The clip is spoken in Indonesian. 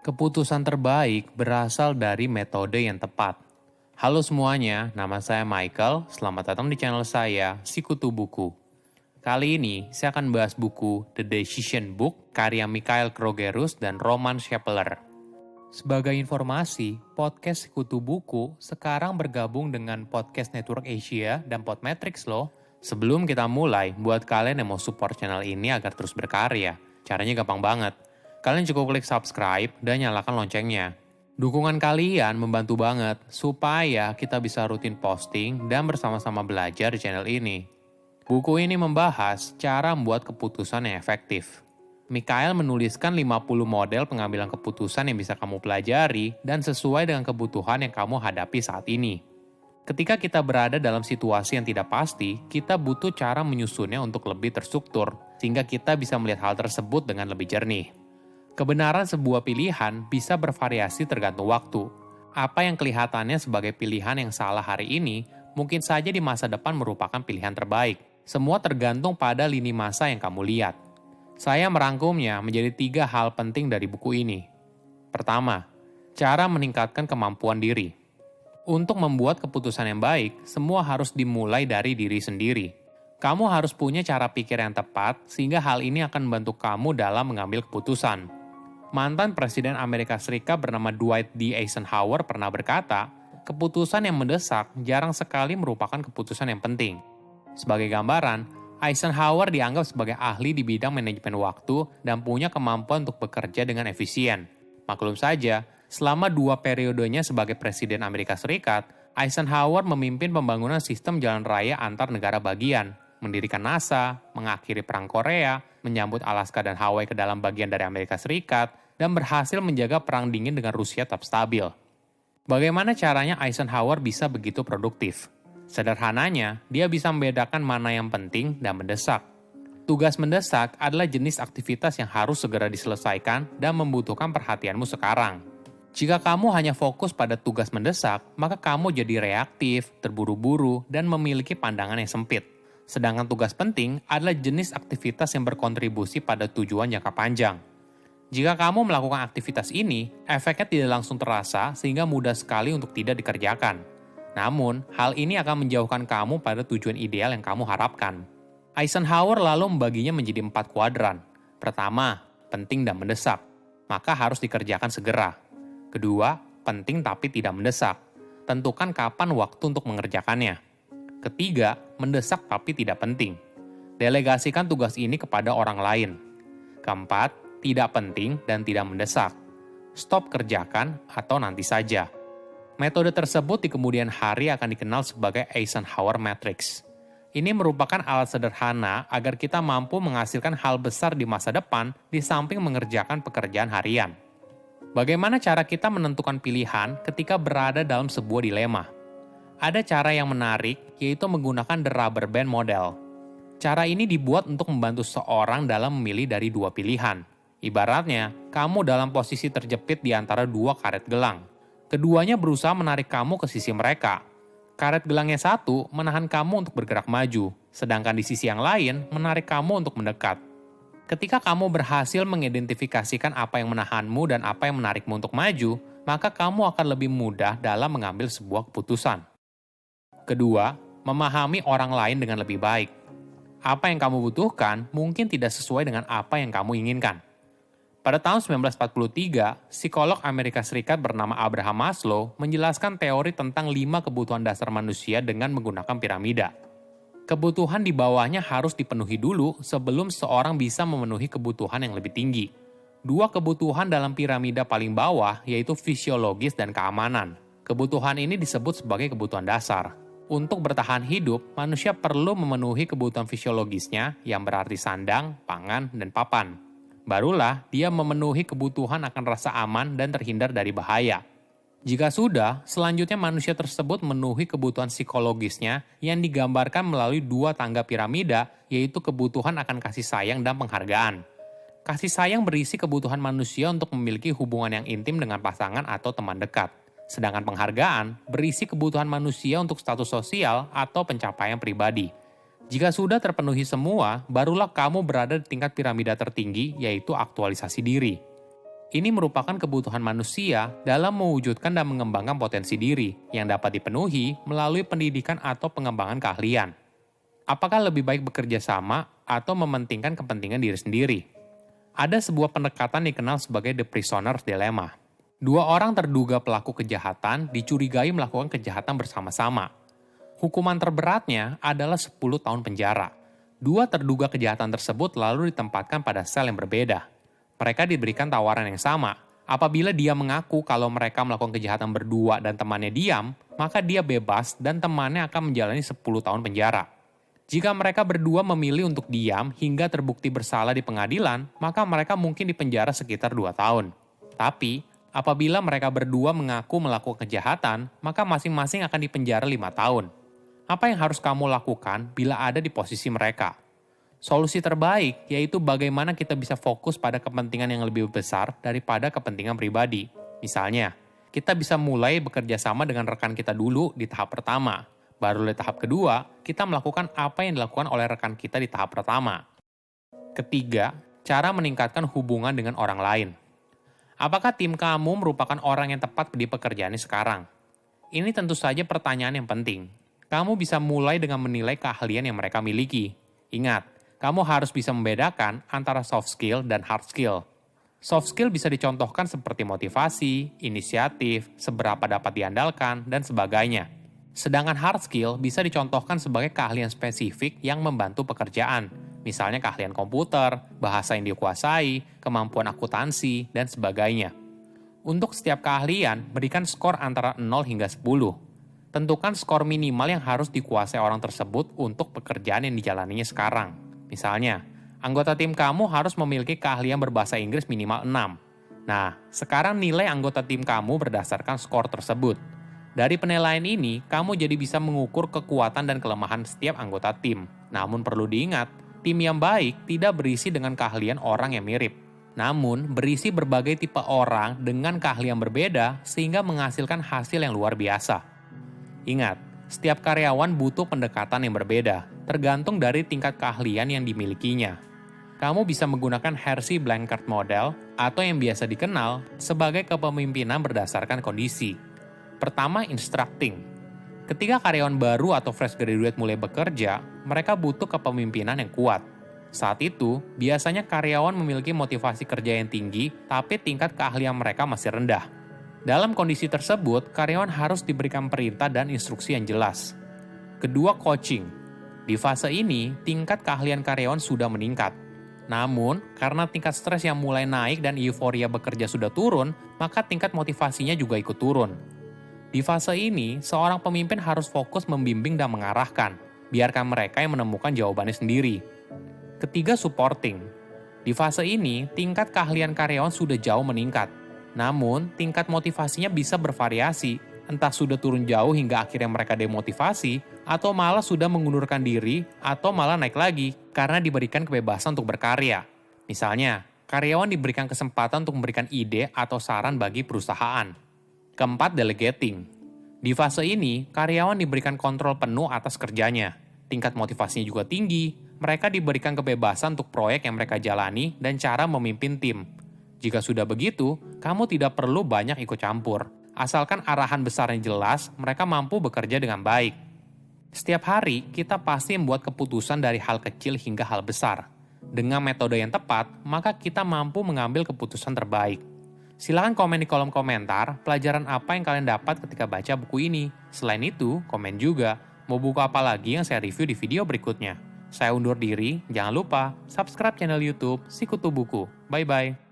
Keputusan terbaik berasal dari metode yang tepat. Halo semuanya, nama saya Michael. Selamat datang di channel saya, Sikutu Buku. Kali ini, saya akan bahas buku The Decision Book, karya Mikhail Krogerus dan Roman Schappeler. Sebagai informasi, podcast Sikutu Buku sekarang bergabung dengan Podcast Network Asia dan Podmetrics loh. Sebelum kita mulai, buat kalian yang mau support channel ini agar terus berkarya, caranya gampang banget. Kalian cukup klik subscribe dan nyalakan loncengnya. Dukungan kalian membantu banget supaya kita bisa rutin posting dan bersama-sama belajar di channel ini. Buku ini membahas cara membuat keputusan yang efektif. Mikhail menuliskan 50 model pengambilan keputusan yang bisa kamu pelajari dan sesuai dengan kebutuhan yang kamu hadapi saat ini. Ketika kita berada dalam situasi yang tidak pasti, kita butuh cara menyusunnya untuk lebih terstruktur, sehingga kita bisa melihat hal tersebut dengan lebih jernih. Kebenaran sebuah pilihan bisa bervariasi tergantung waktu. Apa yang kelihatannya sebagai pilihan yang salah hari ini, mungkin saja di masa depan merupakan pilihan terbaik. Semua tergantung pada lini masa yang kamu lihat. Saya merangkumnya menjadi 3 hal penting dari buku ini. Pertama, cara meningkatkan kemampuan diri. Untuk membuat keputusan yang baik, semua harus dimulai dari diri sendiri. Kamu harus punya cara pikir yang tepat, sehingga hal ini akan membantu kamu dalam mengambil keputusan. Mantan Presiden Amerika Serikat bernama Dwight D. Eisenhower pernah berkata, keputusan yang mendesak jarang sekali merupakan keputusan yang penting. Sebagai gambaran, Eisenhower dianggap sebagai ahli di bidang manajemen waktu dan punya kemampuan untuk bekerja dengan efisien. Maklum saja, selama 2 periodenya sebagai Presiden Amerika Serikat, Eisenhower memimpin pembangunan sistem jalan raya antar negara bagian, mendirikan NASA, mengakhiri Perang Korea, menyambut Alaska dan Hawaii ke dalam bagian dari Amerika Serikat, dan berhasil menjaga Perang Dingin dengan Rusia tetap stabil. Bagaimana caranya Eisenhower bisa begitu produktif? Sederhananya, dia bisa membedakan mana yang penting dan mendesak. Tugas mendesak adalah jenis aktivitas yang harus segera diselesaikan dan membutuhkan perhatianmu sekarang. Jika kamu hanya fokus pada tugas mendesak, maka kamu jadi reaktif, terburu-buru, dan memiliki pandangan yang sempit. Sedangkan tugas penting adalah jenis aktivitas yang berkontribusi pada tujuan jangka panjang. Jika kamu melakukan aktivitas ini, efeknya tidak langsung terasa sehingga mudah sekali untuk tidak dikerjakan. Namun, hal ini akan menjauhkan kamu pada tujuan ideal yang kamu harapkan. Eisenhower lalu membaginya menjadi 4 kuadran. Pertama, penting dan mendesak, maka harus dikerjakan segera. Kedua, penting tapi tidak mendesak. Tentukan kapan waktu untuk mengerjakannya. Ketiga, mendesak tapi tidak penting. Delegasikan tugas ini kepada orang lain. Keempat, tidak penting dan tidak mendesak. Stop kerjakan atau nanti saja. Metode tersebut di kemudian hari akan dikenal sebagai Eisenhower Matrix. Ini merupakan alat sederhana agar kita mampu menghasilkan hal besar di masa depan di samping mengerjakan pekerjaan harian. Bagaimana cara kita menentukan pilihan ketika berada dalam sebuah dilema? Ada cara yang menarik, yaitu menggunakan the rubber band model. Cara ini dibuat untuk membantu seorang dalam memilih dari 2 pilihan. Ibaratnya, kamu dalam posisi terjepit di antara 2 karet gelang. Keduanya berusaha menarik kamu ke sisi mereka. Karet gelangnya satu menahan kamu untuk bergerak maju, sedangkan di sisi yang lain menarik kamu untuk mendekat. Ketika kamu berhasil mengidentifikasikan apa yang menahanmu dan apa yang menarikmu untuk maju, maka kamu akan lebih mudah dalam mengambil sebuah keputusan. Kedua, memahami orang lain dengan lebih baik. Apa yang kamu butuhkan mungkin tidak sesuai dengan apa yang kamu inginkan. Pada tahun 1943, psikolog Amerika Serikat bernama Abraham Maslow menjelaskan teori tentang 5 kebutuhan dasar manusia dengan menggunakan piramida. Kebutuhan di bawahnya harus dipenuhi dulu sebelum seorang bisa memenuhi kebutuhan yang lebih tinggi. 2 kebutuhan dalam piramida paling bawah yaitu fisiologis dan keamanan. Kebutuhan ini disebut sebagai kebutuhan dasar. Untuk bertahan hidup, manusia perlu memenuhi kebutuhan fisiologisnya yang berarti sandang, pangan, dan papan. Barulah dia memenuhi kebutuhan akan rasa aman dan terhindar dari bahaya. Jika sudah, selanjutnya manusia tersebut memenuhi kebutuhan psikologisnya yang digambarkan melalui 2 tangga piramida, yaitu kebutuhan akan kasih sayang dan penghargaan. Kasih sayang berisi kebutuhan manusia untuk memiliki hubungan yang intim dengan pasangan atau teman dekat. Sedangkan penghargaan berisi kebutuhan manusia untuk status sosial atau pencapaian pribadi. Jika sudah terpenuhi semua, barulah kamu berada di tingkat piramida tertinggi, yaitu aktualisasi diri. Ini merupakan kebutuhan manusia dalam mewujudkan dan mengembangkan potensi diri yang dapat dipenuhi melalui pendidikan atau pengembangan keahlian. Apakah lebih baik bekerja sama atau mementingkan kepentingan diri sendiri? Ada sebuah pendekatan dikenal sebagai The Prisoner's Dilemma. Dua orang terduga pelaku kejahatan dicurigai melakukan kejahatan bersama-sama. Hukuman terberatnya adalah 10 tahun penjara. Dua terduga kejahatan tersebut lalu ditempatkan pada sel yang berbeda. Mereka diberikan tawaran yang sama. Apabila dia mengaku kalau mereka melakukan kejahatan berdua dan temannya diam, maka dia bebas dan temannya akan menjalani 10 tahun penjara. Jika mereka berdua memilih untuk diam hingga terbukti bersalah di pengadilan, maka mereka mungkin dipenjara sekitar 2 tahun. Tapi, apabila mereka berdua mengaku melakukan kejahatan, maka masing-masing akan dipenjara 5 tahun. Apa yang harus kamu lakukan bila ada di posisi mereka? Solusi terbaik yaitu bagaimana kita bisa fokus pada kepentingan yang lebih besar daripada kepentingan pribadi. Misalnya, kita bisa mulai bekerja sama dengan rekan kita dulu di tahap pertama. Baru di tahap kedua, kita melakukan apa yang dilakukan oleh rekan kita di tahap pertama. Ketiga, cara meningkatkan hubungan dengan orang lain. Apakah tim kamu merupakan orang yang tepat di pekerjaannya sekarang? Ini tentu saja pertanyaan yang penting. Kamu bisa mulai dengan menilai keahlian yang mereka miliki. Ingat, kamu harus bisa membedakan antara soft skill dan hard skill. Soft skill bisa dicontohkan seperti motivasi, inisiatif, seberapa dapat diandalkan, dan sebagainya. Sedangkan hard skill bisa dicontohkan sebagai keahlian spesifik yang membantu pekerjaan. Misalnya keahlian komputer, bahasa yang dikuasai, kemampuan akuntansi, dan sebagainya. Untuk setiap keahlian, berikan skor antara 0 hingga 10. Tentukan skor minimal yang harus dikuasai orang tersebut untuk pekerjaan yang dijalaninya sekarang. Misalnya, anggota tim kamu harus memiliki keahlian berbahasa Inggris minimal 6. Nah, sekarang nilai anggota tim kamu berdasarkan skor tersebut. Dari penilaian ini, kamu jadi bisa mengukur kekuatan dan kelemahan setiap anggota tim. Namun perlu diingat, tim yang baik tidak berisi dengan keahlian orang yang mirip. Namun, berisi berbagai tipe orang dengan keahlian berbeda sehingga menghasilkan hasil yang luar biasa. Ingat, setiap karyawan butuh pendekatan yang berbeda, tergantung dari tingkat keahlian yang dimilikinya. Kamu bisa menggunakan Hersey Blanchard Model atau yang biasa dikenal sebagai kepemimpinan berdasarkan kondisi. Pertama, instructing. Ketika karyawan baru atau fresh graduate mulai bekerja, mereka butuh kepemimpinan yang kuat. Saat itu, biasanya karyawan memiliki motivasi kerja yang tinggi, tapi tingkat keahlian mereka masih rendah. Dalam kondisi tersebut, karyawan harus diberikan perintah dan instruksi yang jelas. Kedua, coaching. Di fase ini, tingkat keahlian karyawan sudah meningkat. Namun, karena tingkat stres yang mulai naik dan euforia bekerja sudah turun, maka tingkat motivasinya juga ikut turun. Di fase ini, seorang pemimpin harus fokus membimbing dan mengarahkan, biarkan mereka yang menemukan jawabannya sendiri. Ketiga, supporting. Di fase ini, tingkat keahlian karyawan sudah jauh meningkat. Namun, tingkat motivasinya bisa bervariasi, entah sudah turun jauh hingga akhirnya mereka demotivasi, atau malah sudah mengundurkan diri, atau malah naik lagi, karena diberikan kebebasan untuk berkarya. Misalnya, karyawan diberikan kesempatan untuk memberikan ide atau saran bagi perusahaan. Keempat, delegating. Di fase ini, karyawan diberikan kontrol penuh atas kerjanya. Tingkat motivasinya juga tinggi, mereka diberikan kebebasan untuk proyek yang mereka jalani dan cara memimpin tim. Jika sudah begitu, kamu tidak perlu banyak ikut campur. Asalkan arahan besarnya jelas, mereka mampu bekerja dengan baik. Setiap hari, kita pasti membuat keputusan dari hal kecil hingga hal besar. Dengan metode yang tepat, maka kita mampu mengambil keputusan terbaik. Silahkan komen di kolom komentar pelajaran apa yang kalian dapat ketika baca buku ini. Selain itu, komen juga mau buku apa lagi yang saya review di video berikutnya. Saya undur diri, jangan lupa subscribe channel YouTube Sikutu Buku. Bye-bye.